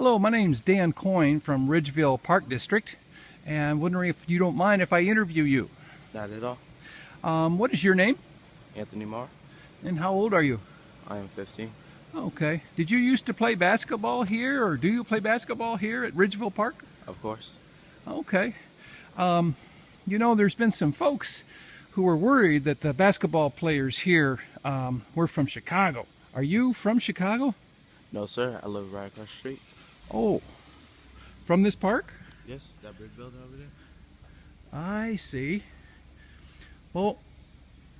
Hello, my name's Dan Coyne from Ridgeville Park District, and wondering if you don't mind if I interview you. Not at all. What is your name? Anthony Marr. And how old are you? I am 15. Okay. Did you used to play basketball here, or do you play basketball here at Ridgeville Park? Of course. Okay. You know, there's been some folks who were worried that the basketball players here were from Chicago. Are you from Chicago? No, sir. I live right across the street. Oh, from this park? Yes, that brick building over there. I see. Well,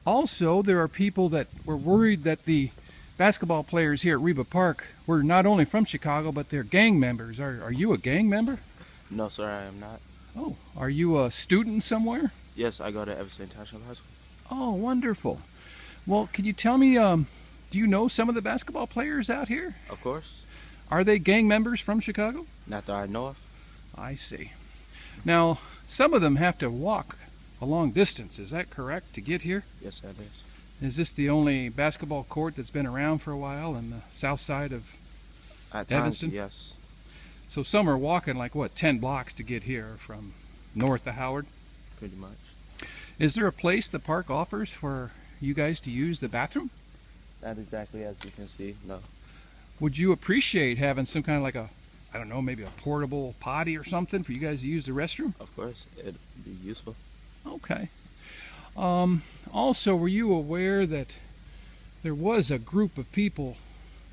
also there are people that were worried that the basketball players here at Reba Park were not only from Chicago, but they're gang members. Are you a gang member? No, sir, I am not. Oh, are you a student somewhere? Yes, I go to Everson Township High School. Oh, wonderful. Well, can you tell me, do you know some of the basketball players out here? Of course. Are they gang members from Chicago? Not that I know of. I see. Now, some of them have to walk a long distance. Is that correct, to get here? Yes, that is. Is this the only basketball court that's been around for a while on the south side of At times, Evanston? yes. So some are walking like, what, 10 blocks to get here from north of Howard? Pretty much. Is there a place the park offers for you guys to use the bathroom? Not exactly as you can see, no. Would you appreciate having some kind of like a, I don't know, maybe a portable potty or something for you guys to use the restroom? Of course, it'd be useful. Okay. Also, were you aware that there was a group of people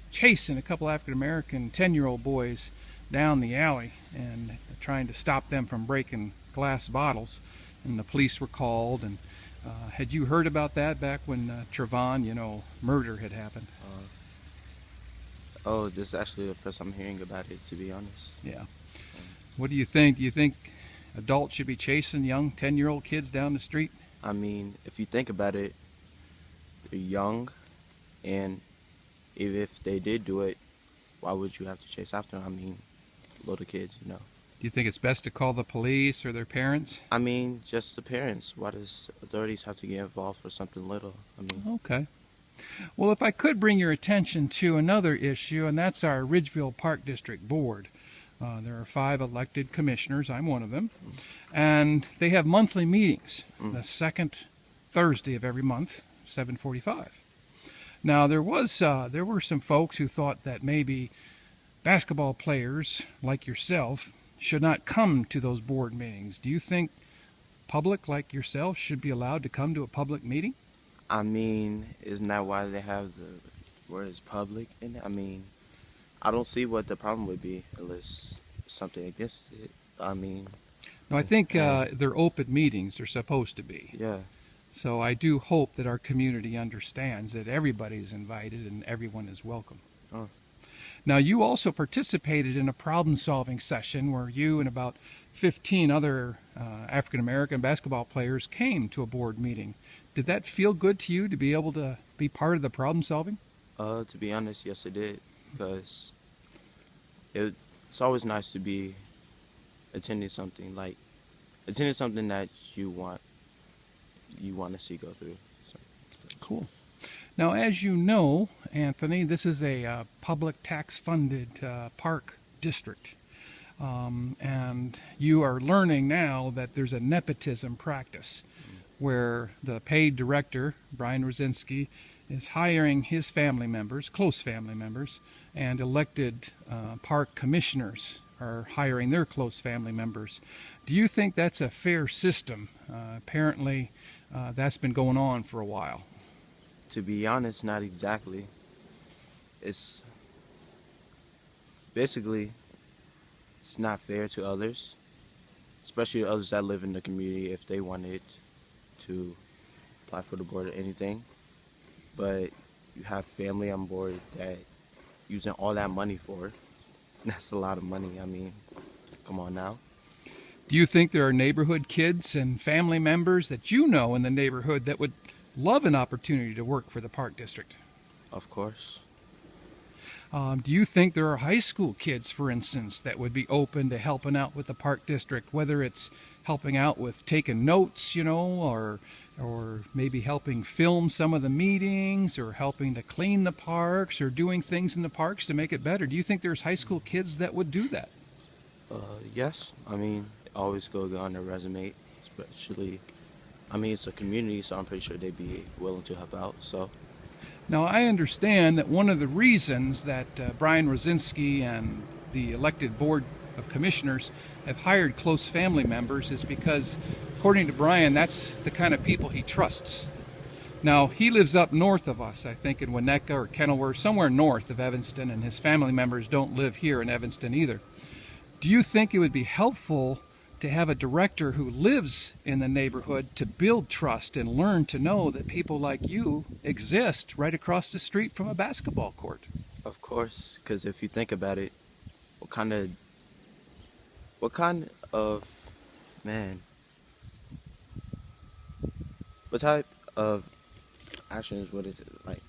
chasing a couple African-American 10-year-old boys down the alley and trying to stop them from breaking glass bottles, and the police were called? And had you heard about that back when Trevon, you know, murder had happened? Oh, this is actually the first I'm hearing about it, to be honest. Yeah. What do you think? Do you think adults should be chasing young 10-year-old kids down the street? I mean, if you think about it, they're young, and even if they did do it, why would you have to chase after them? I mean, little kids, you know. Do you think it's best to call the police or their parents? I mean, just the parents. Why does authorities have to get involved for something little? I mean, Okay. Well, if I could bring your attention to another issue, and that's our Ridgeville Park District Board. There are 5 elected commissioners. I'm one of them. And they have monthly meetings, the second Thursday of every month, 7:45. Now, there were some folks who thought that maybe basketball players like yourself should not come to those board meetings. Do you think public like yourself should be allowed to come to a public meeting? I mean, isn't that why they have the words public in it? I mean, I don't see what the problem would be unless something against it. I mean... No, I think they're open meetings. They're supposed to be. Yeah. So I do hope that our community understands that everybody's invited and everyone is welcome. Oh. Now, you also participated in a problem-solving session where you and about 15 other African-American basketball players came to a board meeting. Did that feel good to you to be able to be part of the problem-solving? To be honest, yes, it did, because it's always nice to be attending something that you want to see go through. So. Cool. Now, as you know, Anthony, this is a public tax-funded park district. And you are learning now that there's a nepotism practice where the paid director, Brian Rosinski, is hiring his family members, close family members, and elected park commissioners are hiring their close family members. Do you think that's a fair system? Apparently, that's been going on for a while. To be honest, not exactly. It's basically, it's not fair to others, especially others that live in the community if they wanted to apply for the board or anything. But you have family on board that using all that money for. That's a lot of money. I mean, come on now. Do you think there are neighborhood kids and family members that you know in the neighborhood that would love an opportunity to work for the park district? Of course. Do you think there are high school kids, for instance, that would be open to helping out with the park district, whether it's helping out with taking notes, you know, or or maybe helping film some of the meetings, or helping to clean the parks, or doing things in the parks to make it better? Do you think there's high school kids that would do that? Yes. I mean, always go on their resume, especially. I mean, it's a community, so I'm pretty sure they'd be willing to help out. So, Now, I understand that one of the reasons that Brian Rosinski and the elected Board of Commissioners have hired close family members is because, according to Brian, that's the kind of people he trusts. Now, he lives up north of us, I think in Winnetka or Kenilworth, somewhere north of Evanston, and his family members don't live here in Evanston either. Do you think it would be helpful to have a director who lives in the neighborhood to build trust and learn to know that people like you exist right across the street from a basketball court? of course, because if you think about it, what kind of, man, what type of actions would it, like,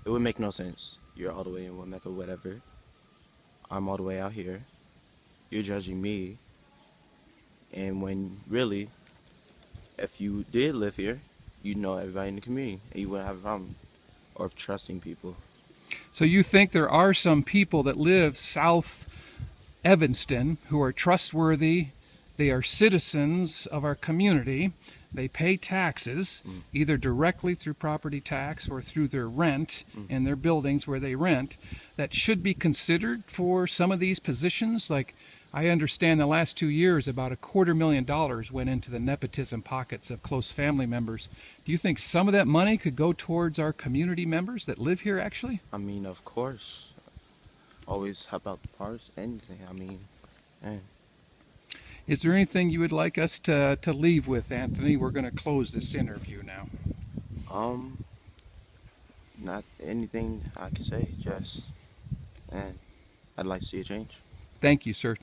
it would make no sense. You're all the way in Winnetka, whatever. I'm all the way out here. You're judging me. And when really, if you did live here, you'd know everybody in the community and you wouldn't have a problem or of trusting people. So you think there are some people that live south Evanston who are trustworthy, they are citizens of our community, they pay taxes, either directly through property tax or through their rent in their buildings where they rent, that should be considered for some of these positions? Like, I understand the last 2 years about $250,000 went into the nepotism pockets of close family members. Do you think some of that money could go towards our community members that live here actually? I mean, of course. Always help out the parks, anything. I mean, man. Is there anything you would like us to leave with, Anthony? We're going to close this interview now. Not anything I can say, just, man, I'd like to see a change. Thank you, sir.